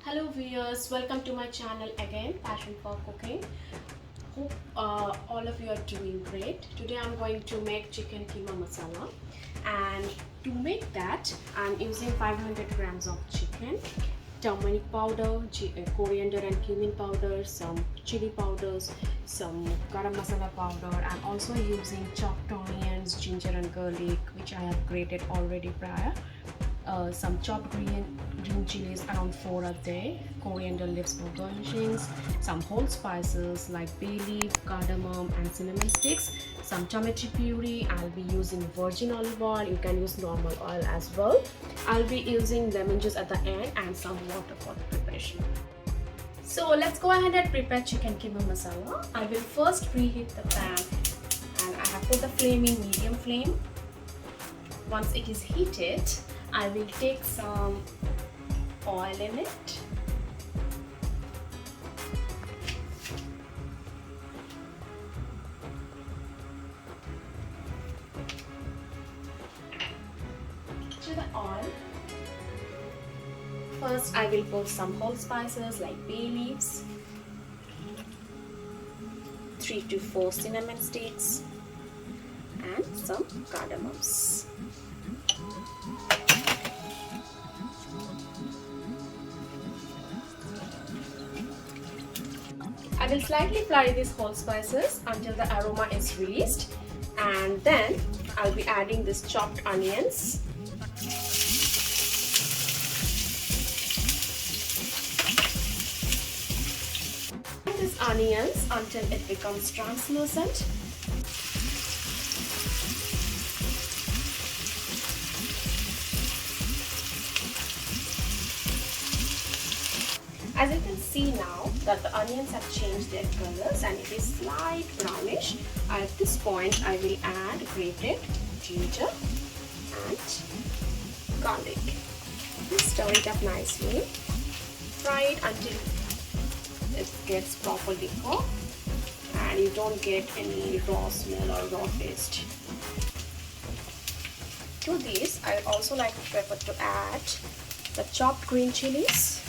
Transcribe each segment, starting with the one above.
Hello viewers, welcome to my channel again, Passion for Cooking. Hope all of you are doing great. Today I'm going to make chicken keema masala, and to make that I'm using 500 grams of chicken, turmeric powder, coriander and cumin powder, some chili powders, some garam masala powder. I'm also using chopped onions, ginger and garlic, which I have grated already prior. Some chopped green chilies, around 4 a day, coriander leaves for garnishings, some whole spices like bay leaf, cardamom and cinnamon sticks, some tomato puree. I'll be using virgin olive oil, you can use normal oil as well. I'll be using lemon juice at the end and some water for the preparation. So let's go ahead and prepare chicken keema masala. I will first preheat the pan, and I have put the flame in medium flame. Once it is heated, I will take some oil in it. To the oil, first I will put some whole spices like bay leaves, 3 to 4 cinnamon sticks and some cardamoms. I will slightly fry these whole spices until the aroma is released, and then I'll be adding these chopped onions. These onions until it becomes translucent. As you can see now that the onions have changed their colors and it is slight brownish, at this point I will add grated ginger and garlic. Just stir it up nicely. Fry it until it gets properly cooked and you don't get any raw smell or raw taste. To this, I would also like to prefer to add the chopped green chilies.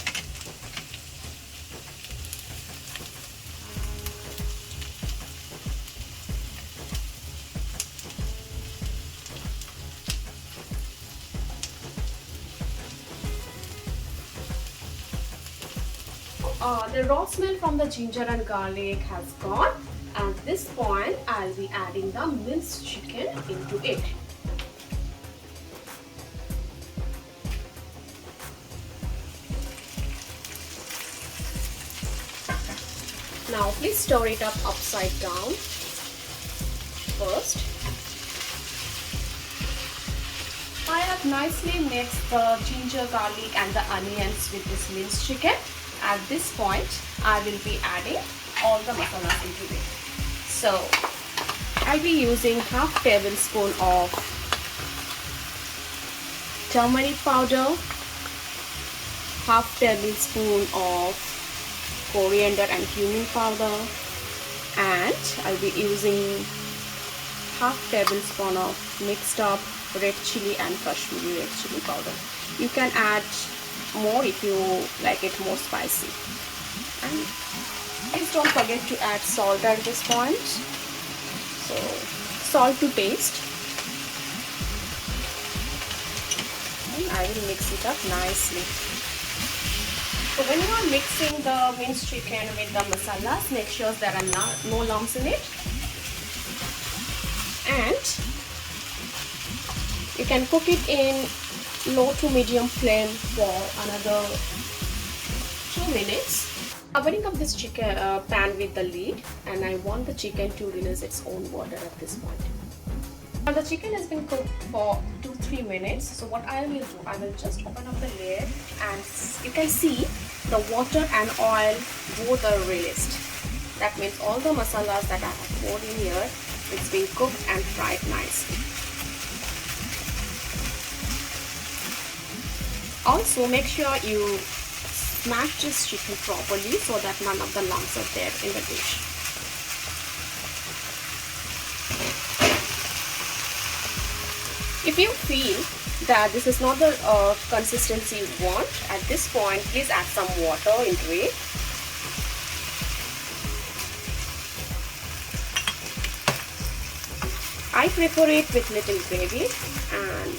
The raw smell from the ginger and garlic has gone, and at this point I'll be adding the minced chicken into it. Now please stir it up upside down first. I have nicely mixed the ginger, garlic and the onions with this minced chicken. At this point, I will be adding all the masalas into it. So, I'll be using half tablespoon of turmeric powder, half tablespoon of coriander and cumin powder, and I'll be using half tablespoon of mixed up red chili and Kashmiri red chili powder. You can add more if you like it more spicy, and please don't forget to add salt at this point. So salt to taste, and I will mix it up nicely. So when you are mixing the minced chicken with the masalas, make sure there are no lumps in it, and you can cook it in low to medium flame for another 2 minutes. Covering up this chicken pan with the lid, and I want the chicken to release its own water at this point. Now the chicken has been cooked for 2-3 minutes, so what I will do, I will just open up the lid and you can see the water and oil both are released. That means all the masalas that I have poured in here, it's been cooked and fried nicely. Also, make sure you smash this chicken properly so that none of the lumps are there in the dish. If you feel that this is not the consistency you want, at this point please add some water into it. I prefer it with little gravy and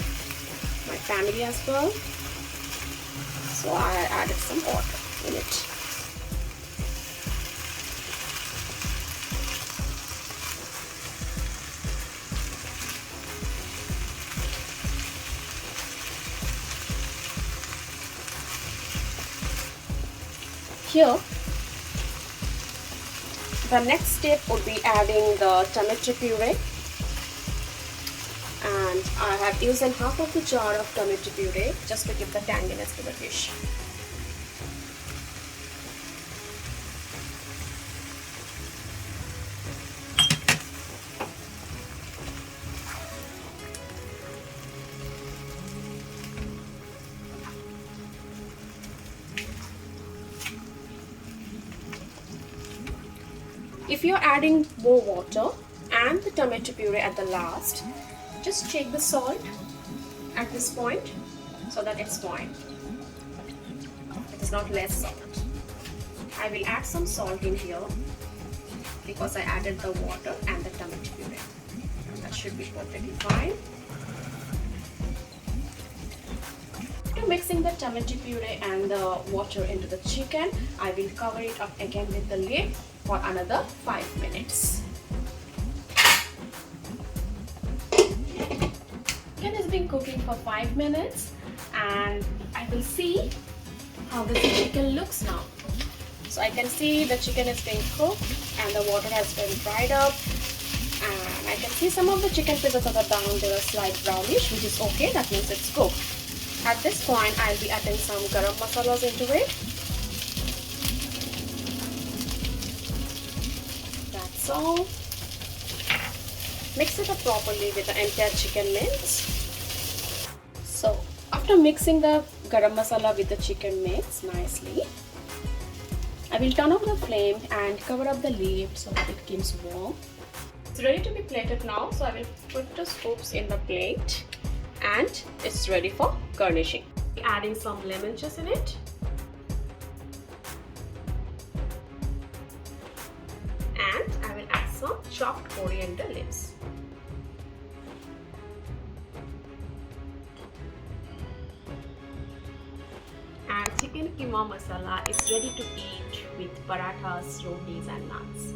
my family as well, so I added some water in it. Here, the next step would be adding the tomato puree, and I have used half of the jar of tomato puree just to give the tanginess to the dish. If you're adding more water and the tomato puree at the last, just check the salt at this point so that it's fine. It is not less salt. I will add some salt in here because I added the water and the tomato puree. That should be perfectly fine. After mixing the tomato puree and the water into the chicken, I will cover it up again with the lid for another 5 minutes. Chicken has been cooking for 5 minutes and I will see how the chicken looks now. So I can see the chicken is being cooked and the water has been dried up, and I can see some of the chicken pieces at the down, they are slight brownish, which is okay, that means it's cooked. At this point I'll be adding some garam masalas into it. That's all. Mix it up properly with the entire chicken mince. So after mixing the garam masala with the chicken mince nicely, I will turn off the flame and cover up the lid so that it keeps warm. It's ready to be plated now, so I will put the scoops in the plate and it's ready for garnishing. Adding some lemon juice in it. And I will add some chopped coriander leaves. And chicken keema masala is ready to eat with parathas, rotis and naans.